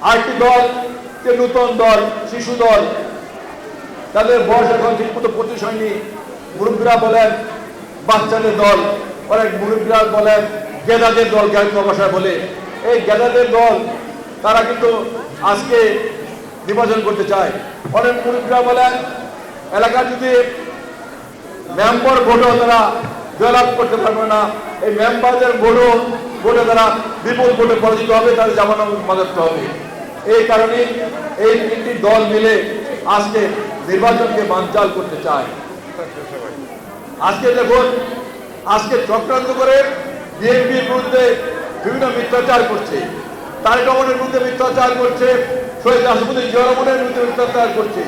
আরেকটি দল যে নতুন দল, শিশু দল, তাদের বয়স এখন ঠিক মতো 25 হয়নি। মুরব্বীরা বলেন বাচ্চাদের দল, অনেক মুরব্বীরা বলেন গেদাদের দল, গ্রাম্য ভাষায় বলে। এই গেদাদের দল তারা কিন্তু আজকে নির্বাচন করতে চায়। অনেক মুরব্বীরা বলেন এলাকার যদি মেম্বার ভোটও তারা জয়লাভ করতে পারবে না, এই মেম্বারদের ভোটে তারা বিপুল ভোটে পরাজিত হবে, তাদের জামানত মাজাতে হবে। এই কারণে এই তিনটি দল মিলে আজকে নির্বাচনকে বানচাল করতে চায়। আজকে দেখুন, আজকে চক্রান্ত করে বিএনপির বিরুদ্ধে বিভিন্ন মিথ্যাচার করছে, তারেক রহমানের বিরুদ্ধে মিথ্যাচার করছে, শহীদ রাষ্ট্রপতি জিয়া রহমানের বিরুদ্ধে মিথ্যাচার করছে,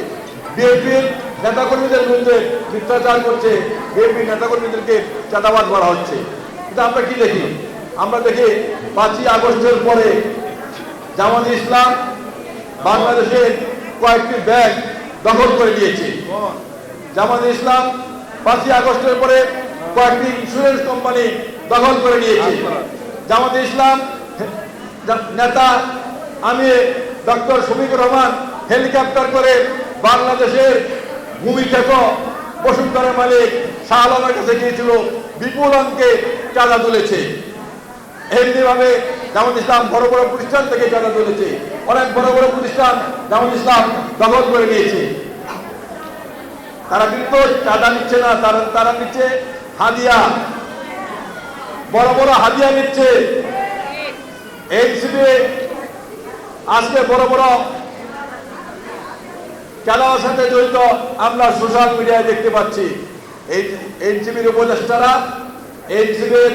বিএনপির নেতাকর্মীদের বিরুদ্ধে মিথ্যাচার করছে, বিএনপির নেতাকর্মীদেরকে চাঁদাবাজ করা হচ্ছে। কিন্তু আমরা কি দেখি? আমরা দেখি 5ই আগস্টের পরে জামাত ইসলাম বাংলাদেশের কয়েকটি ব্যাংক দখল করে নিয়েছে। জামাত ইসলাম 5ই আগস্টের পরে কয়েকটি ইন্স্যুরেন্স কোম্পানি দখল করে নিয়েছে। জামাত ইসলাম নেতা ডক্টর শফিকুর রহমান হেলিকপ্টার করে বাংলাদেশের ভূমিক্ষেত্র বসুন্ধরার মালিক শাহ আলমের কাছে গিয়েছিল, বিপুল অঙ্কে চাঁদা তুলেছে। এমনিভাবে জামাত ইসলাম বড় বড় প্রতিষ্ঠান থেকে চাঁদা তুলেছে, অনেক বড় বড় প্রতিষ্ঠান জামাত ইসলাম দখল করে নিয়েছে। তারা কিন্তু চাঁদা নিচ্ছে না, তারা নিচ্ছে হাদিয়া, বড় বড় হাদিয়া নিচ্ছে। এনসিপি আজকে বড় বড় চাঁদার সাথে জড়িত আমরা সোশ্যাল মিডিয়ায় দেখতে পাচ্ছি। এই এনসিপির উপদেষ্টারা, এনসিপির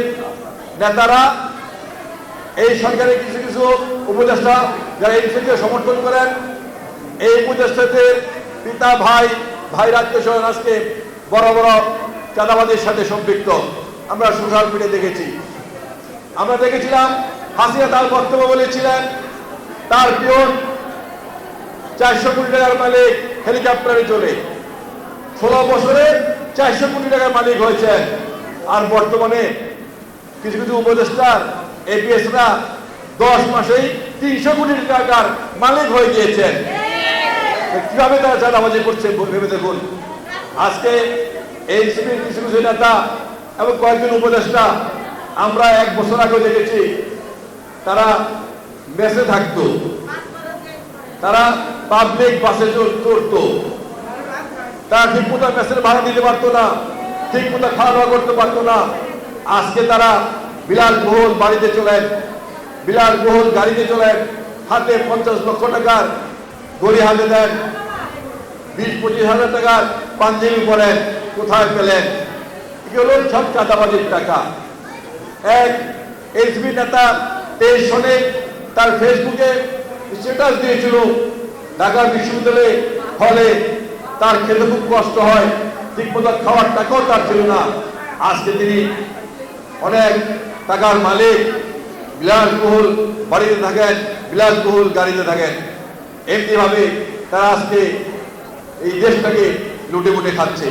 নেতারা, এই সরকারের কিছু কিছু উপদেষ্টা যারা এনসিপিকে সমর্থন করেন, এই উপদেষ্টাদের পিতা ভাই আত্মীয়স্বজন আজকে বড় বড় চাঁদাবাদের সাথে সম্পৃক্ত। আমরা সোশ্যাল মিডিয়া দেখেছি। আমরা দেখেছিলাম হাসিনা তার বক্তব্য বলেছিলেন তার পিয়ন 400 কোটি টাকার মালিক হেলিকপ্টারে চলে, 16 বছরে 400 কোটি টাকার মালিক হয়েছেন। আর বর্তমানে কিছু কিছু উপদেষ্টার এপিএসরা 10 মাসেই 300 কোটি টাকার মালিক হয়ে গিয়েছেন। কিভাবে তারা চাঁদাবাজি করছে ভেবে দেখুন। আজকে এনসিপির কিছু কিছু নেতা এবং কয়েকজন উপদেষ্টা আমরা 1 বছর আগে দেখেছি তারা মেসে থাকতো, তারা পাবলিক বাসে চড়তো, তারা ঠিক মতো মেসের ভাড়া দিতে পারতো না, ঠিক মতো খাওয়া দাওয়া করতে পারতো না। আজকে তারা বিলাসবহুল বাড়িতে চলেন, বিলাসবহুল গাড়িতে চলেন, হাতে 50 লক্ষ টাকার গড়ি হাতে দেন, 20-25 হাজার টাকার পাঞ্জাবি পরেন। কোথায় পেলেন? এগুলো সব চাঁদাবাজির টাকা। এক এসবি নেতা 23 সনে তার ফেসবুকে স্ট্যাটাস দিয়েছিল ঢাকা বিশ্ববিদ্যালয়ে হলে তার খেতে খুব কষ্ট হয়, ঠিক মতো খাওয়ার টাকাও তার ছিল না। আজকে তিনি অনেক টাকার মালিক, বিলাসবহুল বাড়িতে থাকেন, বিলাসবহুল গাড়িতে থাকেন। এমনিভাবে তারা আজকে এই দেশটাকে লুটে পুটে খাচ্ছে।